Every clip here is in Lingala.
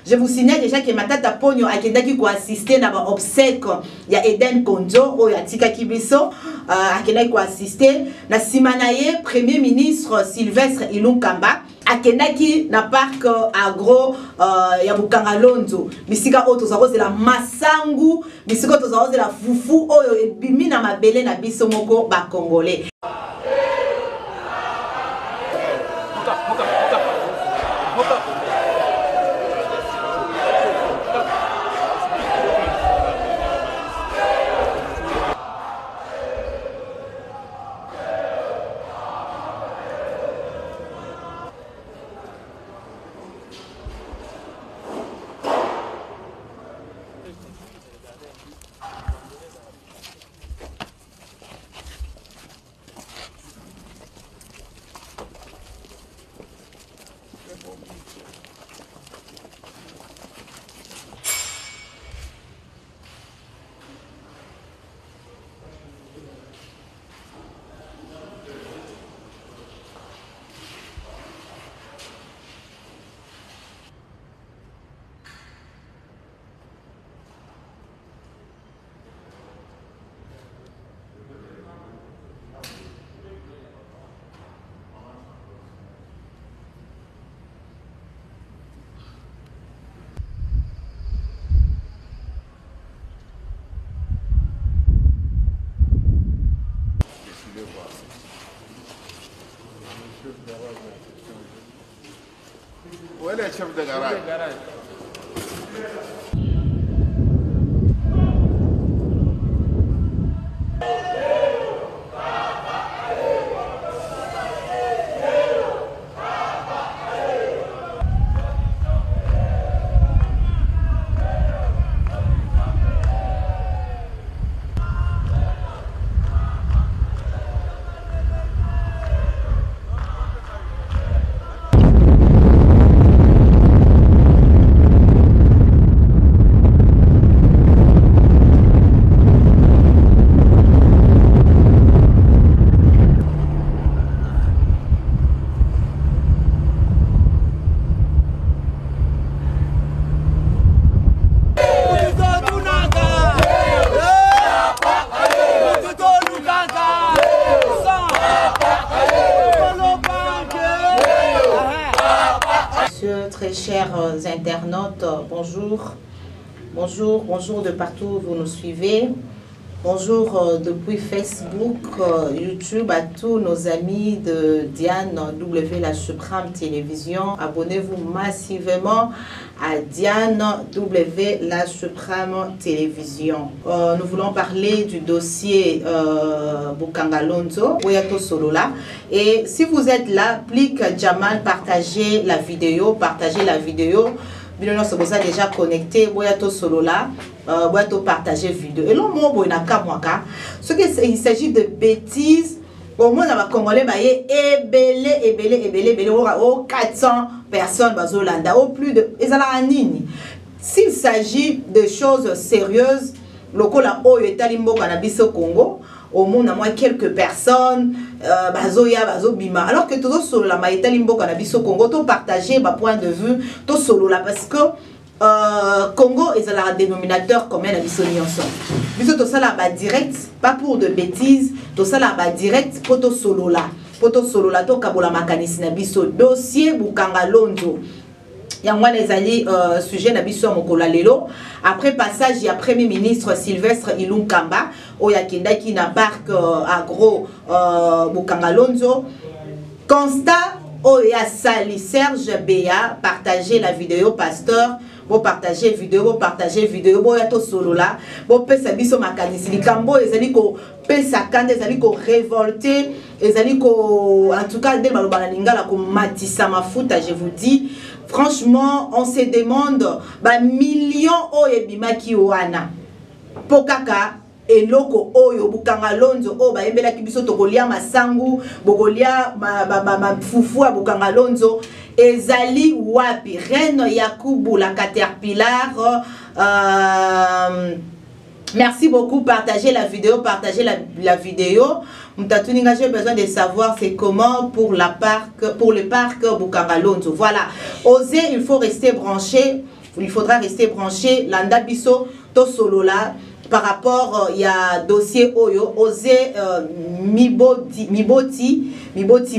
Je vous signale déjà que Matata Pogno a qui assister dans l'obsèque. Il y a Eden Konjo, il y a Tika Kibiso, a qui assister. Na Simanaye, Premier ministre Sylvestre Ilunkamba, a qui na parc agro ya Bukanga Lonzo. Misika Oto Zaro de la Massangu, Misika Oto Zaro de la Fufu, Oyo et Bimina Mabele na Bisomoko ba Congolais. Où est le chef de garage? Très chers internautes, bonjour. Bonjour de partout où vous nous suivez. Bonjour depuis Facebook, YouTube à tous nos amis de Diane W La Suprême Télévision. Abonnez-vous massivement à Diane W La Suprême Télévision. Nous voulons parler du dossier Bukanga Lonzo, Boyato Solola. Et si vous êtes là, clique Jamal, partagez la vidéo, Bilono se posa déjà connecté, Boyato Solola, Boyato partager vidéo. Et là, moi, ce qu'il s'agit de bêtises, au moins, on va congolais, ébélé, 400 personnes, au plus de. S'il s'agit de choses sérieuses, le Kola Oyo et Talimbo Cannabis au Congo, au monde à moins quelques personnes, alors que tout solo la maïta limbo cannabis au Congo, tout partager ma point de vue, tout solo là parce que Congo est un dénominateur commun à l'issoni ensemble. Biso tout ça là direct, pas pour de bêtises, tout ça là direct pour tout solo là tout kabola makanis na biso dossier Bukanga Lonzo. Il y a les alliés sujet d'Abisso Mokola Lelo. Après passage, il y a Premier ministre Sylvestre Ilunkamba, Oyakenda qui n'embarque agro Bukanga Lonzo. Constat, Oya Sali Serge Béa, partagez la vidéo, pasteur. Bon partager vidéo, bon yato solo là, bon pesa biso makanisi likambo ezali ko pesa kande ezali ko révolter, ezali ko en tout cas dès balobana lingala ko matisa mafuta, je vous dis franchement on se demande ba millions o ebimaki wana pokaka eloko oyo Bukanga Lonzo o ba yembela kibiso tokolia masangu bokolia ma fufu Bukanga Lonzo ezali wapi Reine Yakubu la Caterpillar. Merci beaucoup, partagez la vidéo, la vidéo. Mtatuninga, j'ai besoin de savoir c'est comment pour le parc Bukanga Lonzo. Voilà, osez, il faut rester branché. il faudra rester branché. Landa biso to solola par rapport il y a dossier Oyo osé miboti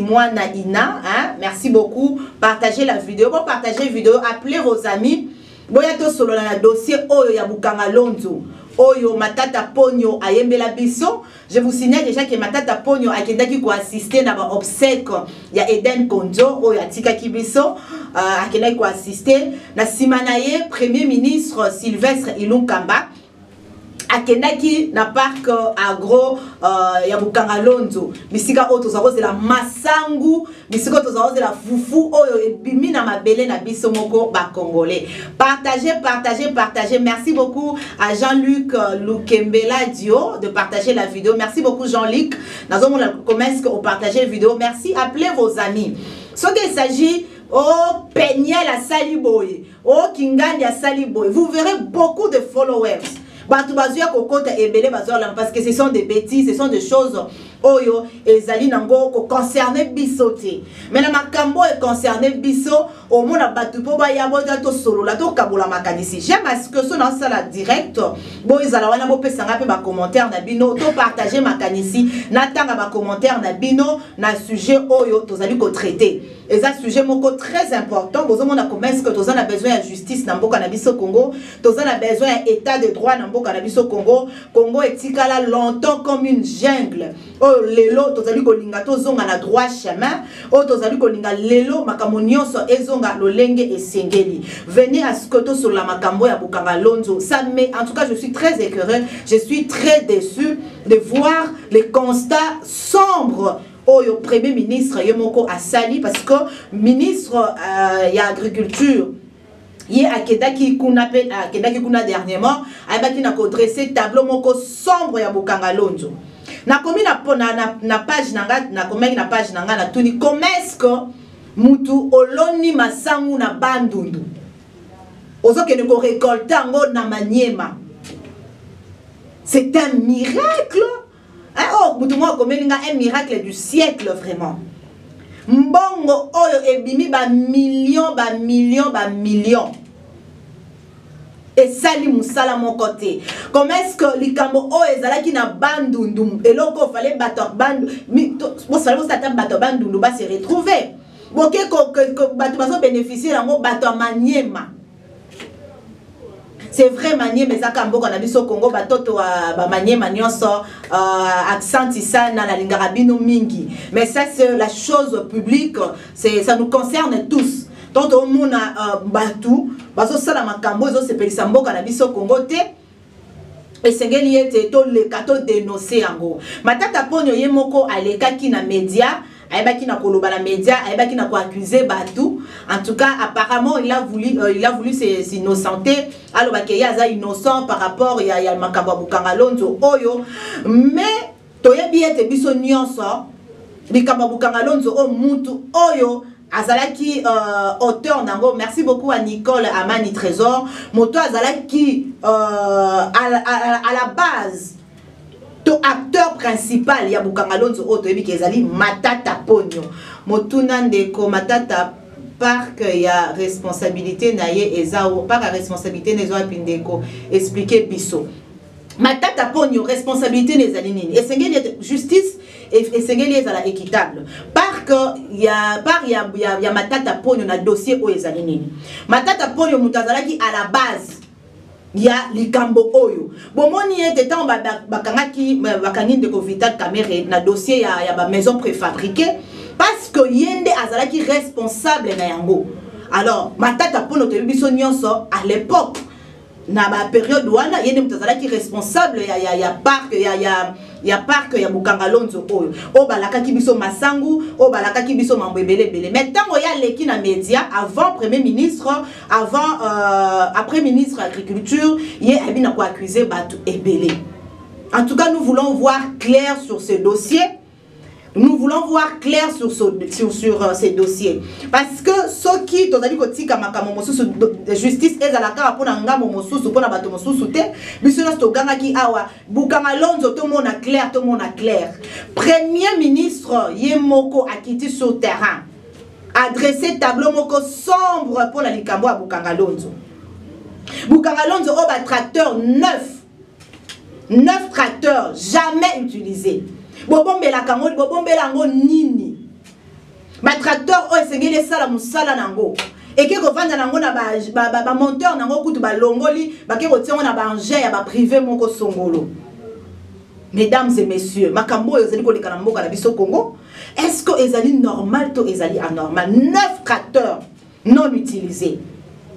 mwana ina hein? Merci beaucoup. Partagez la vidéo. Bon, partagez la vidéo, appelez vos amis. Boya to solola na dossier Oyo ya Bukanga Lonzo. Oyo Matata Ponyo ayembela biso. Je vous signale déjà que Matata Ponyo akendaki ko assister na ba obsèque ya Eden Konjo Oyo atika kibiso akendaki ko assister na simanaye Premier ministre Sylvestre Ilunkamba akendaki na parc agro ya Bukanga Lonzo. Bisika oyo tozako la masangu, bisika tozako la fufu oyo ebimi na mabele na biso moko ba congolais. Partagez. Merci beaucoup à Jean-Luc Lukembela Dio de partager la vidéo. Merci beaucoup Jean-Luc. Nous avons commencé à partager la vidéo. Merci, appelez vos amis. Ce qu'il s'agit oh Peniel à Saliboy, oh Kingani à Saliboy, vous verrez beaucoup de followers. Parce que ce sont des bêtises, ce sont des choses oyo ezali nango ko concerner bisoté. Mais na makambo est concerné biso au mona batu po ba ya boda to solo la to kabola makanisi. J'aime à ce que ce dans ça la direct bo ezala wana bo pesanga pe ba commentaire na bino to partager makanisi na tanga ba commentaire na bino na sujet oyo tozali ko traiter. Et ça sujet moko très important bozo mona commerce que tozana besoin de justice na mboka na biso Congo, tozana besoin état de droit na mboka na biso Congo. Congo etikala longtemps comme une jungle. Lelo tozali kolinga tozonga na droit chemin o tozali kolinga lelo makambo nyonso ezonga lolenge esengeli. Venez à ce que sur la makambo ya Bukanga Lonzo. Ça mais en tout cas je suis très écœuré, je suis très déçu de voir les constats sombres au premier ministre Yomoko Asali parce que ministre ya agriculture Yé akedaki kuna dernièrement ayebaki na ko dresser tableau moko sombre ya Bukanga Lonzo. Na komi na page nanga na komeki na page nanga na tuni comment que mutu oloni masangu na bandundu ozoke ne ko récolter ngo na Maniema. C'est un miracle. Hein, oh mutu mo komeli nga un miracle du siècle vraiment. Mbongo oyo ebimi ba million. Et sali musala mon côté. Comment est-ce que likambo o ezalaki na bandundu eloko fallait battre bandu bo fallait battre bandundu ba se retrouver. Boké que battre baso bénéficier lango battre Maniema. C'est vrai Maniema ça kambo na biso Congo batoto ba Maniema nyonso accent sana na lingara bino mingi. Mais ça c'est la chose publique, ça nous concerne tous. Donc au monde batu baso sala makambo zo sepelisa mboka na biso Congo te et sengeli ete to le kato dénoncer yango. Matata Ponyo yemoko alekaki na média ayebaki na koloba na média ayebaki na ko accuser batu. En tout cas apparemment il a voulu s'innocenter alors que yaza innocent par rapport ya makambo Bukanga Lonzo oyo mais toyebi ete biso nyonso likambo Bukanga Lonzo o mutu oyo azalaki auteur nango. Merci beaucoup à Nicole Amani Trésor moto azalaki à la base to acteur principal ya Bukanga Lonzo oto yebi kezali Matata Ponyo motuna ndeko Matata par que ya responsabilité na ye ezao par la responsabilité nezo apindeko expliquer biso Matata Ponyo responsabilité les alinini et sengeli justice et sengeli ezala équitable par que ya Matata Ponyo na dossier o ezalinini Matata Ponyo mutazalaki à la base ya likambo oyo bomoni ete tant bakangaki bakangi de Vital Kamerhe na dossier ya ba maison préfabriquée parce que yende azalaki responsable na yango. Alors Matata Ponyo te biso nyonso à l'époque na ba période wana yende mutazalaki responsable ya parc ya Bukanga Lonzo oyo o balakaki biso masangu o balakaki biso mambebele bele. Mais tango ya leki na média avant premier ministre après ministre agriculture ye abina ko accuser batu ebele. En tout cas nous voulons voir clair sur ce dossier. Nous voulons voir clair sur ces dossiers. Parce que ceux qui tozali kotika makambo mosusu justice ezalaka pona ngambo mosusu pona bato mosusu te biso na stoganga ki awa Bukanga Lonzo to mona clair. Premier ministre Yemoko a quitté sur terrain. Adressé tableau moko sombre pour la likambo à Bukanga Lonzo. Bukangalonzo oba tracteur neuf. 9 tracteurs jamais utilisés. Bobombela kango, bobombela ngo nini. Ba tracteur o esengeli sala musala nango. Et que vanda nango na ba monteur nango kutu ba longoli, ba ke kotiango na ba engin ya ba privé moko songolo. Mesdames et messieurs, makambo ezali ko lekana mboka na biso Congo. Est-ce que ezali normal to ezali anormal? 9 tracteurs non utilisés.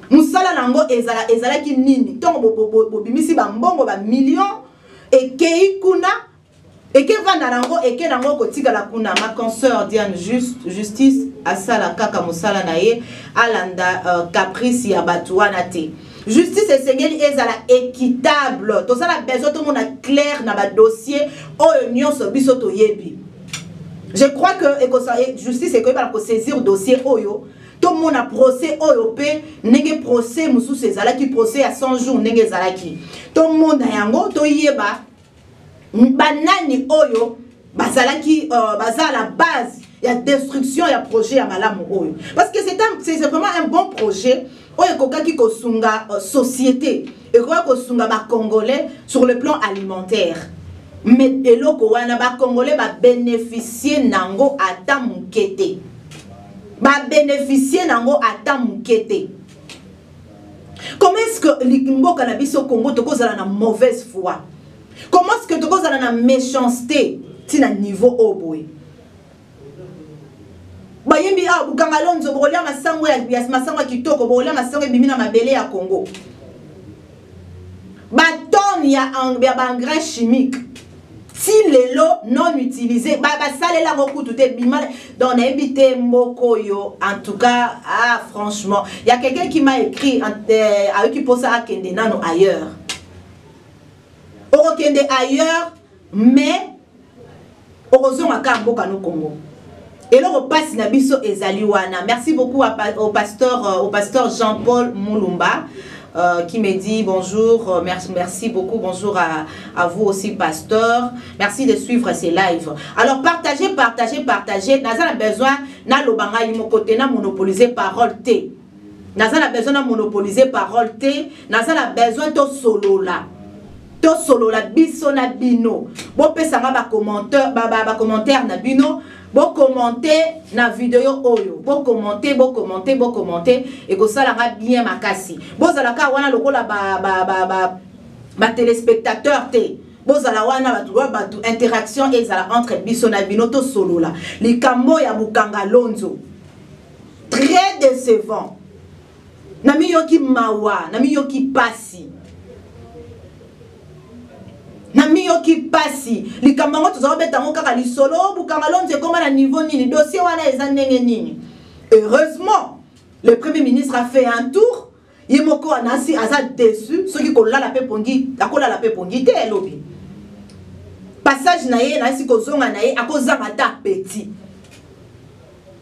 Musala nango ezala ki nini? Tongo bobimisi ba mbongo ba millions et kei kuna et que vanda nango et que nango kotika la kuna. Ma consoeur Diane Justice asala kaka musala na ye alanda caprice ya batuana te. Justice esengeli ezala équitable. To ça la besoin tout le monde clair na ba dossier oyo nyonso biso to yebi. Je crois que justice est capable de saisir dossier oyo. Tout le monde a procès oyo pe nenge procès musu ezalaki procès à 100 jours nenge ezalaki. Tout le monde a yango to yeba banani oyo bazalaki baza à la base il y a destruction il y a projet à malamu oyo. Parce que c'est vraiment un bon projet oyo kokaki kosunga société et kosunga ba congolais sur le plan alimentaire. Mais eloko wana ba congolais ba bénéficier nango ata mukete. Ba bénéficier nango ata mukete. Comment est-ce que l'Imboka na biso Congo to kozala na mauvaise foi? Comment est-ce que to kozala na méchanceté tina niveau oboy? Bayembi a bukangalonzo bolia masango ya masango kitoko bolia masango bimina mabele ya Congo. Baton ya engrais chimique. Si les lots non utilisés, salela beaucoup tout est bimal dans éviter mokoyo. En tout cas, franchement, il y a quelqu'un qui m'a écrit qui pose ça à Kende nano ailleurs. Oro Kende ailleurs, mais heureusement à Kamboka no Congo. Et là on passe na biso ezaliwana. Merci beaucoup au pasteur Jean-Paul Moulumba. Qui me dit bonjour, merci beaucoup, bonjour à vous aussi pasteur, merci de suivre ces lives. Alors partagez, Naza a besoin, na lobanga yimo côté na monopoliser parole T. Naza a besoin na monopoliser parole T, Naza a besoin to solo la biso na bino. Bon pesanga ba commentaire na bino. Bon commenter na vidéo oyo, bon commenter et que ça la bien makasi. Bon zalaka wana lokola ba téléspectateur té. Bon zala wana ba interaction et zala entre biso na binoto solo la. Les kambo ya Bukangalonzo. Très décevant. Nami yoki mawa, nami yoki pasi. Namiyo ki pasi likambango tuzobeta kaka li solo Bukangalonzo comme à niveau nini dossier wana ezandenge nini. Heureusement le premier ministre a fait un tour yemoko anasi aza déçu ceux qui kola la pepongi akola la pepongi te elobi passage na ye na si kozonga na ye akozanga ta petit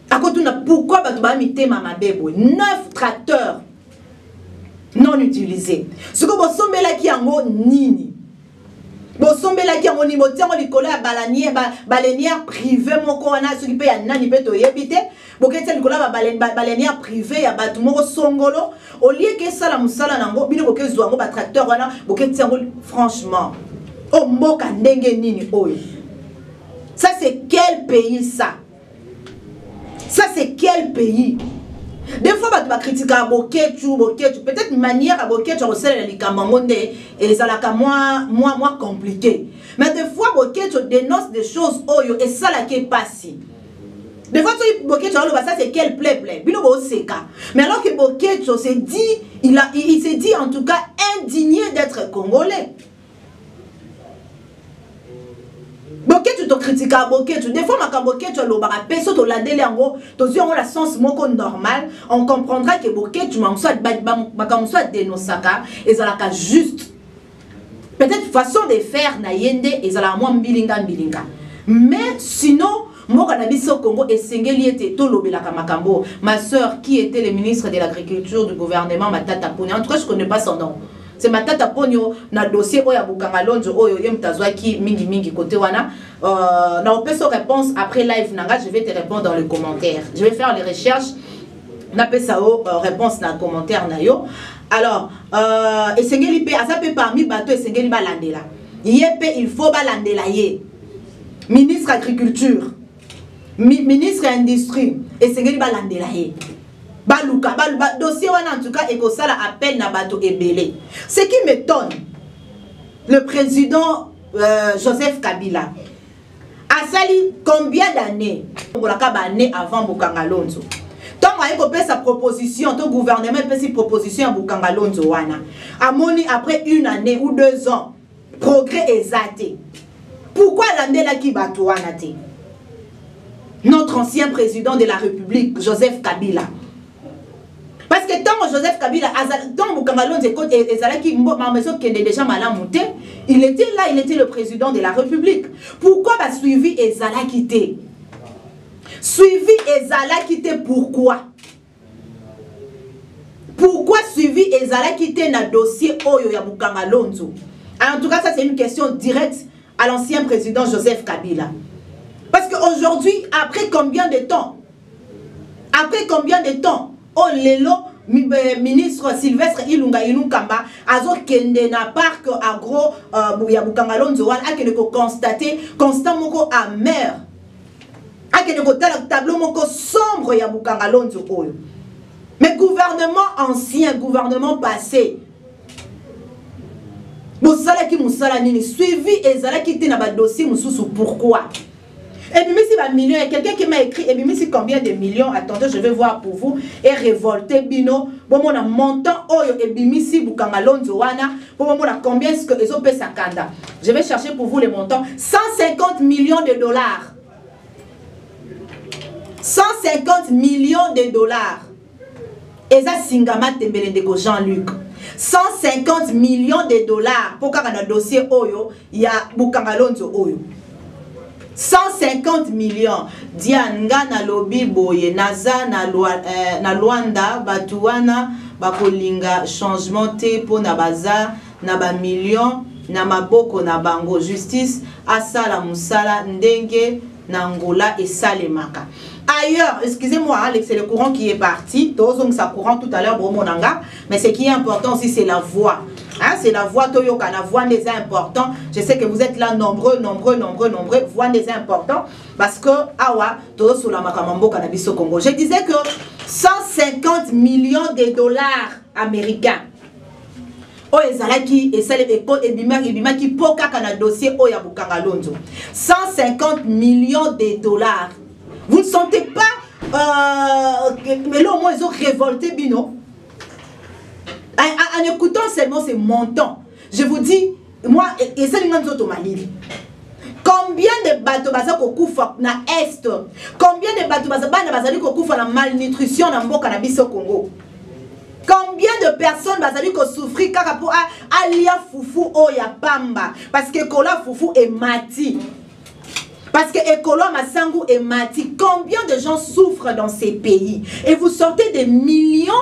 akotuna pourquoi batu ba mitema mabebo 9 tracteurs non utilisés ce que bosombela ki yango nini. Bosombela ki yango ni botiango likolo ya balenière privée moko wana soki pe ya nani pe to yebite bokete likolo ya balenière privée ya batu moko songolo au lieu que ça la musala nango bino bokezu yango ba tracteur wana bokete yango franchement o mboka ndenge nini oyo. Ça c'est quel pays ça? Ça c'est quel pays? Des fois, tu vas critiquer à Boketu, peut-être une manière à Boketu, on sait les Kamamonde et ça la moins compliqué. Mais des fois, Boketu dénonce des choses, et ça la qui est passé. Des fois, Boketu, ça c'est quel plaît. Mais alors que Boketu s'est dit, il s'est dit en tout cas indigné d'être congolais. Boketu to critique à Boketu. Des fois, ma Boketu lo bara peso to la délé en gros, to si on la sens moko normal, on comprendra que Boketu ma soit dénosaka et ça la juste. Peut-être façon de faire na yende et ça la moins bilinga. Mais sinon, moi quand biso Congo et sengeli était to lobelaka makambo. Ma sœur qui était le ministre de l'agriculture du gouvernement Matata Poni. En tout cas, je connais pas son nom. C'est Matata Ponyo na dossier oya Bukangalonzo oyo yemtazwaki mingi côté wana na opeso réponse après live nanga je vais te répondre dans les commentaires. Je vais faire les recherches na pesao réponse na commentaire na yo. Alors, esengeli pe azape parmi bato esengeli balandela. Yepe il faut balandela ye. Ministre agriculture, ministre industrie esengeli balandela ye. Baluka, dossier wana en tout cas ekosala appel na bato ebele. Ce qui m'étonne, le président Joseph Kabila a sali combien d'années avant Bokanga Lonzo? Tant qu'il fait sa proposition, ton gouvernement fait sa proposition à Bokanga Lonzo wana. Amoni après 1 année ou 2 ans, progrès exacté. Pourquoi l'andela ki batouana te? Notre ancien président de la République, Joseph Kabila. Parce que tant Joseph Kabila, tant Bokanga Lonzo qui est déjà malamouté, il était là, il était le président de la République. Pourquoi va suivi Ezala quitté? Suivi Ezala quitté, pourquoi? Pourquoi suivi Ezala quitté dans le dossier Oyo ya Bokanga Lonzo? En tout cas, ça c'est une question directe à l'ancien président Joseph Kabila. Parce qu'aujourd'hui, après combien de temps? Après combien de temps? Oh lelo, ministre Sylvestre Ilunga Inunkamba, azo kende na parc agro ya Bokanga Lonzo a kende ko constater constant moko amer. A kende ko tableau moko sombre ya Bokanga Lonzo oyo. Mais gouvernement ancien, gouvernement passé. Mosala ki musala nini suivi ezala ki te na ba dossier mususu pourquoi? Et puis, si va million, il y a quelqu'un qui m'a écrit, et puis, si combien de millions, attendez, je vais voir pour vous, et révolté, bino, bon, mon montant, oh, et puis, si Bokanga Lonzo wana, bon, mon combien est-ce que les autres pèsent sakanda? Je vais chercher pour vous les montants. 150 millions de dollars. 150 millions de dollars. Et ça, Singama Tembelendeko Jean-Luc. 150 millions de dollars pour qu'il y ait un dossier Oyo, il y a Bokanga Lonzo Oyo. 150 millions. Dianga na lobi boye naza na Luanda batuana bakolinga changement te po na bazar na ba millions na maboko na bango justice asala musala ndenge na Angola et salemaka. Ailleurs, excusez-moi, c'est le courant qui est parti. Tous ça courant tout à l'heure, mais ce qui est important aussi, c'est la voix. Hein, c'est la voix Toyoka, la voix des importants. Je sais que vous êtes là nombreux. Voix des importants. Parce que, awa, tous sur la makamambo cannabis au Congo. Je disais que 150 millions de dollars américains. Oh, ezalaki et ça les ebima qui poka kana dossier Oya Bokanga Lonzo. 150 millions de dollars. Vous ne sentez pas mais là au moins ils ont révolté Bino. En écoutant seulement ces montants, je vous dis, moi, et ça combien de bateaux bazako kufa na Est? Combien de bateaux bazako kufa na malnutrition na mboka na biso Congo? Combien de personnes bazali ko souffrir kaka pour alia fufu oya pamba? Parce que kola fufu est mati. Parce que Ekolo Masangu est mati. Combien de gens souffrent dans ces pays? Et vous sortez des millions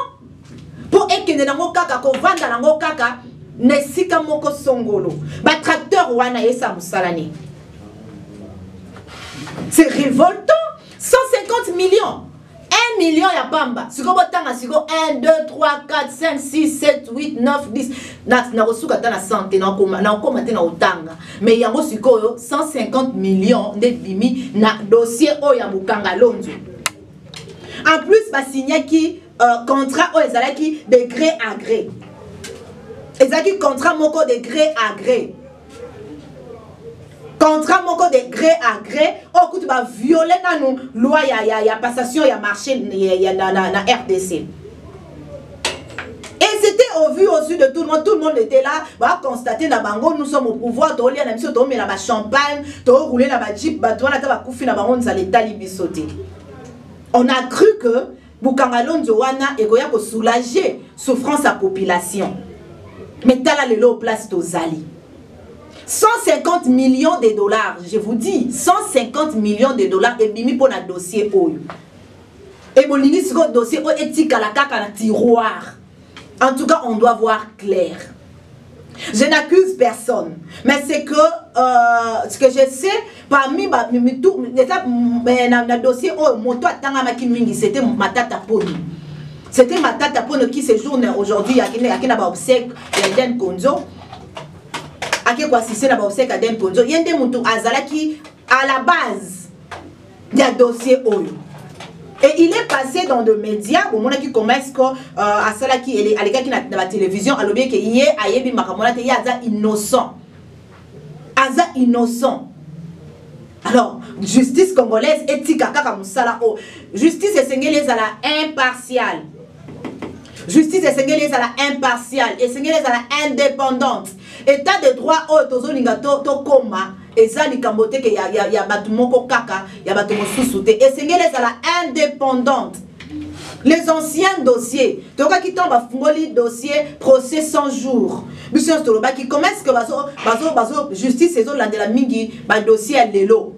pour ekende nango kaka ko vanda nango kaka nesika moko songolo. Ba tracteur wana yesa musalani. C'est révoltant. 150 millions. 1 million ya pamba. Siko botanga siko 1 2 3 4 5 6 7 8 9 10 na kosuka ta na santé na koma te na otanga. Mais yango siko 150 millions de bimi na dossier o ya Bokanga Lonzo. En plus ba signé qui contrat o ezalaki de gré à gré. Ezalaki contrat moko de gré à gré. Contrat moko de gré à gré, oh écoute va violer nanou loi ya passation ya marché na RDC. Et c'était au vu au su de tout le monde était là, va constater na bango nous sommes au pouvoir, to lia na biso to mela ba champagne, to rouler na ba jeep, ba to na ta ba kufi na bango nzale tali bisoté. On a cru que Bokanga Lonzo wana ekoya ko soulager souffrance à population. Mais tala lelo place to zali. 150 millions de dollars, je vous dis, 150 millions de dollars et bimi pour un dossier oyo. Et mon ministre dossier éthique à la caca à tiroir. En tout cas, on doit voir clair. Je n'accuse personne, mais c'est que ce que je sais parmi tout le dossier oh moto atanga makimingi c'était matata poni. C'était ma tata pour qui séjourne aujourd'hui à Kina Baobsek et Den Konzo. À qui quoi si c'est la Baobsek à Den Konzo. Il y a des moutons Azala qui, à la base, il y a dossier Oyo. Et il est passé dans des médias, au moment qui commence à cela qui est à l'égal qui n'a dans la télévision, à l'objet qu'il y a Ayebi Makamona, il y a innocent. Aza innocent. Alors, justice congolaise, éthique à Kakamusala. Justice est sénégalaise à la impartiale. Justice est sénégalaise à la impartiale. Et sénégalaise à la indépendante. État de droit, tozo lingato, to koma. Et ça, il y a batumoko kaka, il y a batumo sousouté. Et sénégalaise à la indépendante. Les anciens dossiers, toka qui tombe à fungoli dossier, procès 100 jours. Monsieur Stoloba qui commence que baso justice saison là de la mingi, ba dossier à l'élo.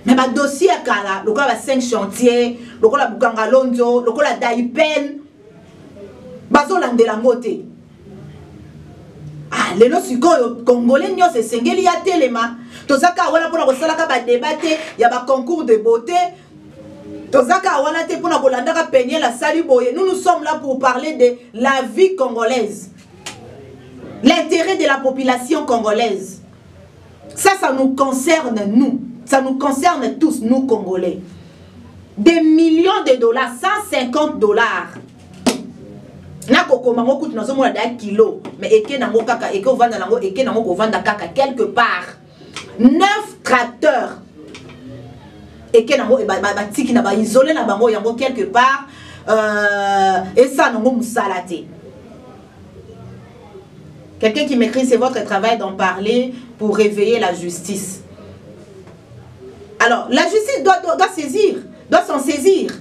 Mais ba dossier à kala, le quoi 5 chantiers, le quoi la bukanga lonzo, le quoi la daipen, baso là de la moté. Ah, les lorsqu'ils congolais n'y ont c'est sengeli ya telema. Tout ça quand on a pour la salle ka ba débattre, il y a ba concours de beauté. Nous sommes là pour parler de la vie congolaise. L'intérêt de la population congolaise. Ça nous concerne nous. Ça nous concerne tous, nous Congolais. Des millions de dollars, 150 dollars. Mais quelque part. 9 tracteurs. Et que qui n'a pas isolé na bango yango quelque part et ça non musalaté. Quelqu'un qui m'écrit c'est votre travail d'en parler pour réveiller la justice. Alors la justice doit saisir, doit s'en saisir.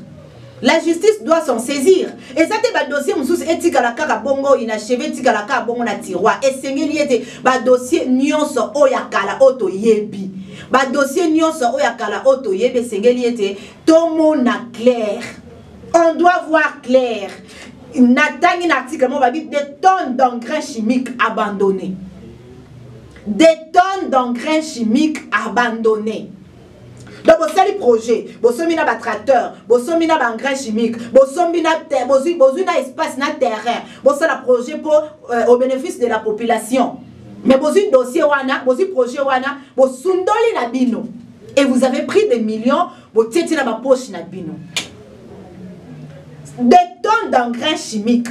La justice doit s'en saisir. Et ça te ba dossier moussous etika la kaka bongo inachevé tika la kaka bongo na tiroir. Et sengeli ete ba dossier nyonso oyakala oto yebi. Ba dossier nyonso oyakala oto yebi sengeli ete tomo na clair. On doit voir clair. Natangi na article mo ba dit des tonnes d'engrais chimiques abandonnés. Des tonnes d'engrais chimiques abandonnés. Donc, vous avez des projets, vous avez des tracteurs, vous avez des engrais chimiques, vous avez un espace, un terrain, vous avez un projet pour, au bénéfice de la population. Mais vous avez un dossier, vous avez un projet, vous avez un bino. Et vous avez pris des millions, vous avez dans la poche na bino. Des tonnes d'engrais chimiques.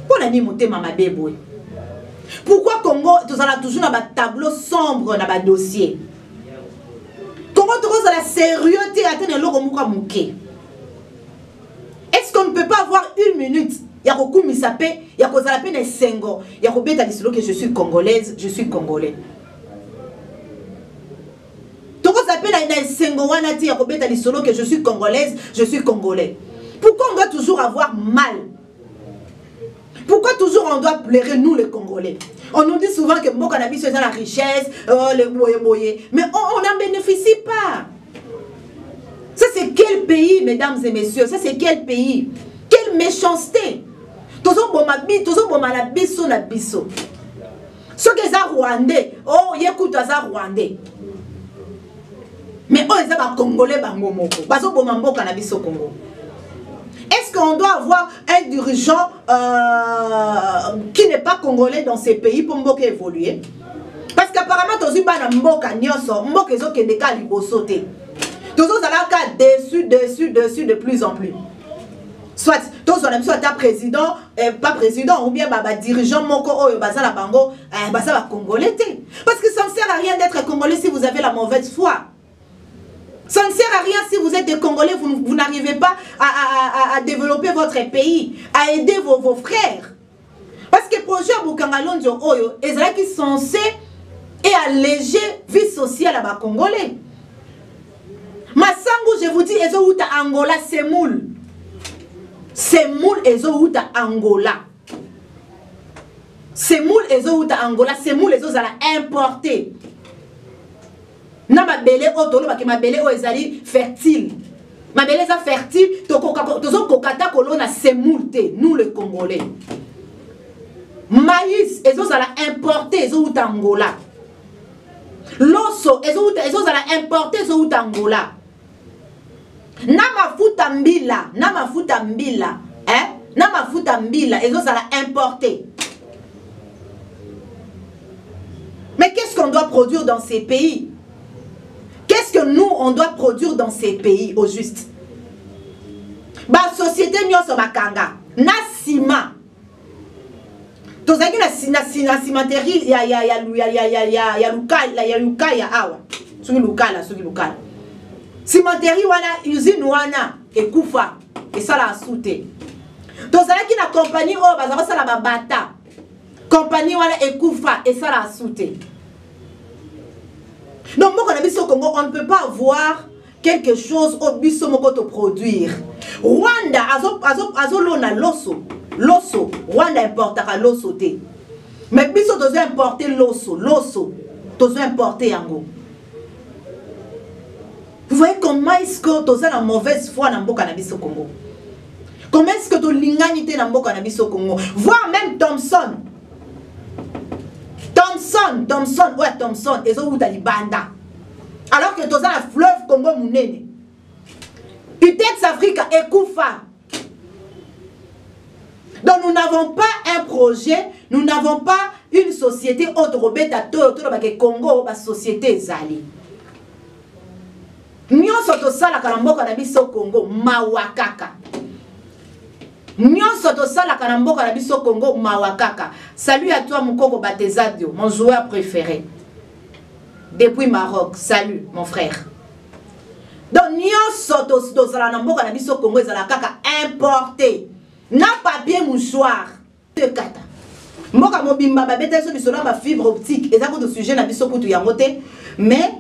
Pour la monter ma bébé. Pourquoi Congo, vous avez toujours un tableau sombre dans le dossier? Comment tu as la sérieuxité à tenir l'eau comme est-ce qu'on ne peut pas avoir une minute? Il y a beaucoup de misapé, il y a cause à la peine sengo, il y a beaucoup de que je suis congolaise, je suis congolais. Tu as peine sengo wanati, il y a beaucoup de que je suis congolaise, je suis congolais. Pourquoi on doit toujours avoir mal? Pourquoi toujours on doit pleurer nous les Congolais? On nous dit souvent que mon cannabis c'est la richesse, le boye. Mais on n'en bénéficie pas. Ça c'est quel pays, mesdames et messieurs? Ça c'est quel pays? Quelle méchanceté! Tozo bomabi, tozo bomala biso na biso. Ceux qui sont rwandais, oh yécoute ça rwandais. Mais oh ils sont congolais bangomoko. Baso bomambo cannabis au Congo. Est-ce qu'on doit avoir un dirigeant qui n'est pas congolais dans ces pays pour Mboka évoluer? Parce qu'apparemment, tu as Mboka Nyoso, Mboka Ezo Kendeka Libosote. Tu as dessus de plus en plus. Soit tu as ta président, pas président, ou bien dirigeant Moko Oyo Bazala Bango, Bazala Congolais. Parce que ça ne sert à rien d'être congolais si vous avez la mauvaise foi. Ça ne sert à rien si vous êtes des Congolais, vous n'arrivez pas à développer votre pays, à aider vos frères. Parce que le projet Bukangalonjo Oyo est censé et alléger la vie sociale à les Congolais. Massango, je vous dis, Ezo Uta Angola, c'est moule. C'est moule Ezo Uta Angola. C'est moule Ezo Uta Angola, c'est moule Ezo Zala importé. Na ma belé otolo ba ke ma belé o ezali fertile. Ma belé ça fertile to kokata kolona semoulte nous les Congolais. Maïs ezo zala importer ezo utangola. Loso ezo zala importer ezo utangola. Na mafuta mbila, hein? na mafuta mbila ezozala importé. Mais qu'est-ce qu'on doit produire dans ces pays? Qu'est-ce que nous on doit produire dans ces pays au juste? Ba société nyonso bakanga na ciment. Tozaki na cimenterie ya lukaya awa. Suki lukala. Cimenterie wana usine wana ekufa esala asute. Tozaki na compagnie o bazaka sala babata. Compagnie wana ekufa esala asute. Donc moi quand on au Congo, on ne peut pas avoir quelque chose au biso moko to produire. Rwanda azo lona loso. Rwanda importera loso te. Mais biso tozo importer loso. Tozo importer yango. Vous voyez comment est-ce que tozo la mauvaise foi na mboka na biso Congo. Comment est-ce que to linganité na mboka na biso Congo. Voir même Thompson, ouais Thompson, ezo uta libanda. Alors que tozo la fleuve Congo munene. Utex Africa ekufa. Donc nous n'avons pas un projet, nous n'avons pas une société autorobeta autour de Congo, la société zali. Nyonso tosala kalamboka na biso Congo mawakaka. Nyonso tosala kalamboka na biso Congo mawakaka. Salut à toi Mukoko Batezadio, mon joueur préféré. Depuis Maroc, salut mon frère. Donc nyonso tosala na mboka na biso Congo ezala kaka importé. Na papier mouchoir. Kata. Mboka mobimba babeta so biso na ba fibre optique ezako de sujet na biso kutu yango te, mais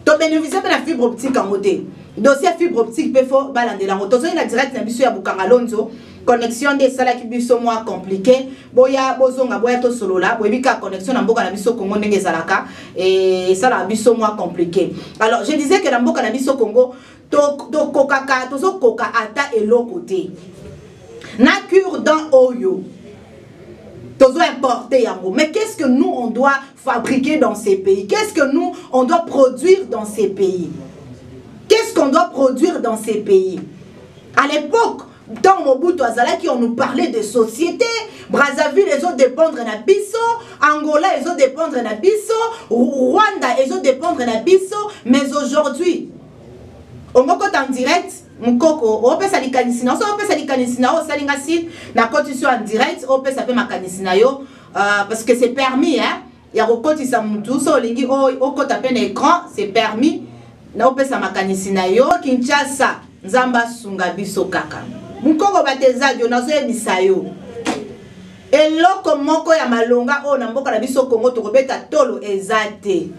to bénéficier de la fibre optique en côté. Dossier fibre optique peut faut balander la moto. So ina direct na biso ya Bukangalonzo. Connexion des salles qui biso moins compliqué. Boya bozonga boya to solo là. Boyebika connexion na mboka na biso Congo ndenge zalaka et ça la biso moins compliqué. Alors je disais que na mboka na biso Congo to kokaka to so koka ata et l'autre côté. Na cure dans Oyo. Tozo importer yango. Mais qu'est-ce que nous on doit fabriquer dans ces pays? Qu'est-ce que nous on doit produire dans ces pays? Qu'est-ce qu'on doit produire dans ces pays? À l'époque, dans Mobutu Azalaki, on nous parlait de société. Brazzaville, ils ont dépendre na biso. Angola, ils ont dépendre na biso. Rwanda, ils ont dépendre na biso. Mais aujourd'hui, on va en direct. Mukoko, on peut s'allier kanisina. On peut s'allier kanisina. On s'allie ngassi. Na condition en direct. On peut s'appeler ma kanisina yo. Parce que c'est permis, hein. Il y a beaucoup de samutu. So lingi o côté peine écran, c'est permis. Na on peut sa ma kanisina yo. Kinshasa, Nzamba sunga biso kaka. Mukoko batezadio nazo ebisa yo. Eloko moko ya malonga o na mboka na biso Congo to kobeta tolo ezate.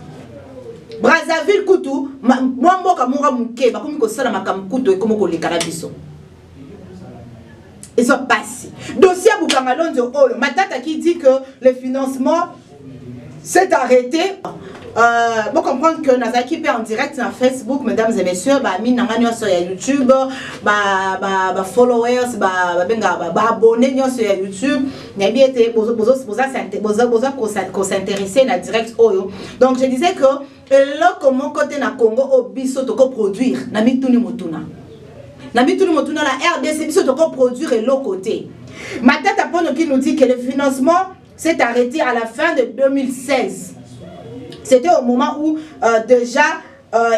Brazzaville kutu mboka monga muke bakomi ko sala makamkuto e komo ko lekala biso. Ils sont passés. Dossier Bukangalonzo oyo matata qui dit que le financement s'est arrêté. Bon comprendre que Nazaki est en direct sur Facebook, mesdames et messieurs, bah mine sur YouTube, bah followers, bah abonnés sur YouTube. N'a bien été pour s'intéresser na direct oyo. Donc je disais que là comment côté na Congo au biso to produire na mituni motuna. Na mituni motuna la RDC biso to produire et l'autre côté. Ma tête à point qui nous dit que le financement s'est arrêté à la fin de 2016. C'était au moment où déjà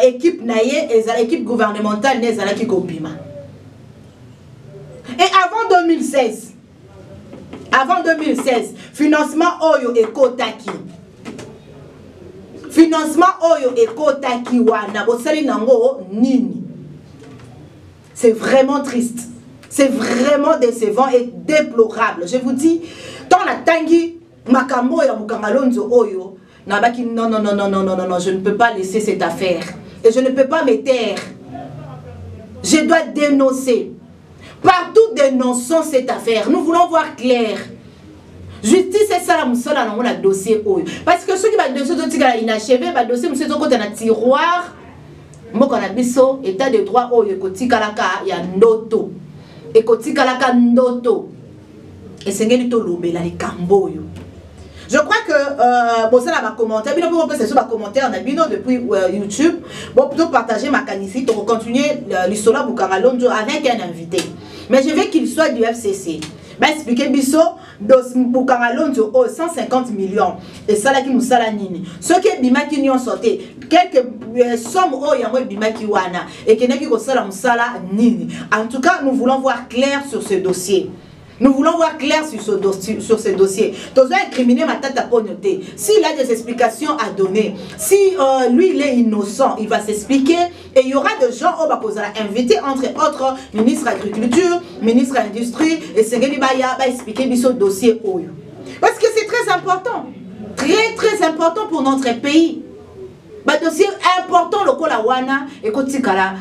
équipe naïe et l'équipe gouvernementale n'est pas qui copima. Et avant 2016, financement Oyo et Kotaki. Financement Oyo et Kotaki wana bosali nango nini. C'est vraiment triste. C'est vraiment décevant et déplorable. Je vous dis, dans la tangi makambo ya Bukangalonzo Oyo. Non, je ne peux pas laisser cette affaire. Et je ne peux pas me taire. Je dois dénoncer. Partout dénonçons cette affaire. Nous voulons voir clair. Justice est ça la dossier. Parce que ceux qui va dossier inachevé, va dossier monsieur côté un tiroir. Moi quand biso état de droit ekoti kalaka ya ndoto. Ekoti kalaka ndoto. Et c'est ngeli to lobela les kamboyo. Je crois que bon ça là va commenter, bien on peut c'est sur ma commentaire on a bien depuis YouTube. Bon plutôt partager ma canisse pour continuer l'histoire Bukangalonzo avec un invité. mais je veux qu'il soit du FCC. Bah expliquer biso dos Bukanga Lonzo 150 millions et ça là qui nous sala nini. Ce qui bimaki n'y ont sauté quelques sommes oh yango bimaki wana et qui n'est qui ko sala musala nini. En tout cas, nous voulons voir clair sur ce dossier. Nous voulons voir clair sur ce dossier. Tous un criminel ma tête à connoter. S'il a des explications à donner, si lui il est innocent, il va s'expliquer et il y aura des gens au Bakozala invités entre autres ministre agriculture, ministre industrie et Sengeli Baya va expliquer ce dossier oyo. Parce que c'est très important. Très important pour notre pays. Un dossier important le la wana et kotikala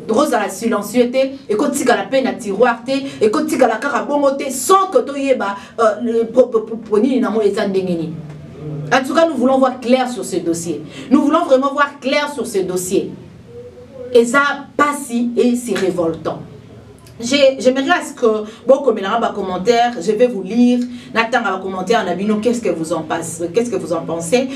rosa la silencieuté et kotikala peine à tiroir et kotikala karabongote sans que toyeba poni na mo ezandengeni. En tout cas, nous voulons voir clair sur ce dossier. Nous voulons vraiment voir clair sur ce dossier. Et ça passe et c'est révoltant. J'aimerais à ce que beaucoup de commentaires, je vais vous lire. Nathan va commenter en abino, qu'est-ce que vous en pensez? Qu'est-ce que vous en pensez?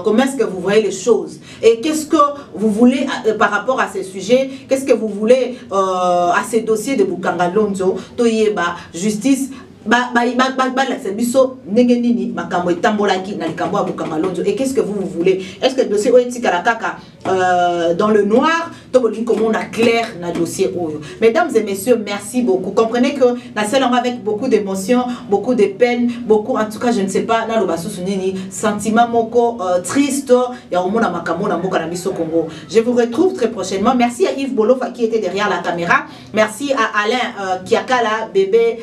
Comment est-ce que vous voyez les choses? Et qu'est-ce que vous voulez par rapport à ces sujets? Qu'est-ce que vous voulez à ces dossiers de Bukanga Lonzo, Toyeba, justice? Et qu'est-ce que vous voulez? Est-ce que le dossier dans le noir, comment on a clair le dossier? Mesdames et messieurs, merci beaucoup. Comprenez que la scène avec beaucoup d'émotions, beaucoup de peine, beaucoup, en tout cas, je ne sais pas, sentiment moko triste. Je vous retrouve très prochainement. Merci à Yves Bolofa qui était derrière la caméra. Merci à Alain Kiakala, bébé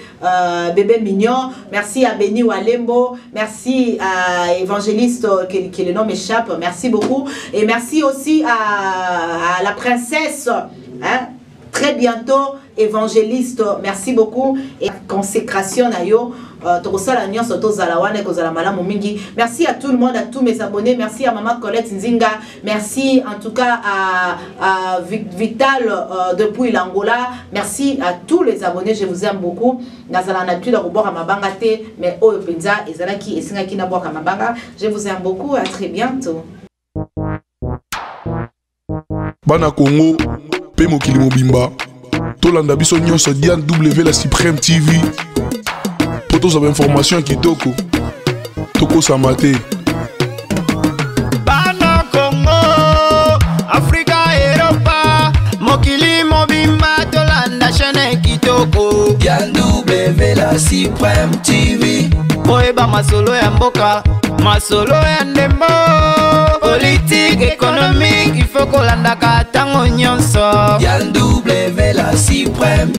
mignon. Merci à Benny Walembo. Merci à Évangéliste qui le nom m'échappe. Merci beaucoup. Et merci aussi à la princesse. Hein? Très bientôt, Évangéliste. Merci beaucoup. Et consécration nayo. Merci à tout le monde, à tous mes abonnés. Merci à Maman Colette Nzinga. Merci en tout cas à Vital depuis l'Angola. Merci à tous les abonnés. Je vous aime beaucoup. Je vous aime beaucoup. À très bientôt. Bana Congo, pe mokili mobimba. Tolanda biso nyonso Diane W la Supreme TV. Pour tous les informations qui toko. Toko Samate. Bana Congo, Africa, Europa, mokili mobimba. Tolanda chaîne qui toko. Diane W la Supreme TV. Moeba masolo ya mboka, masolo ya ndembo. Politique, économique, il faut qu'on l'anda katango nyonso. Diane W la Supreme.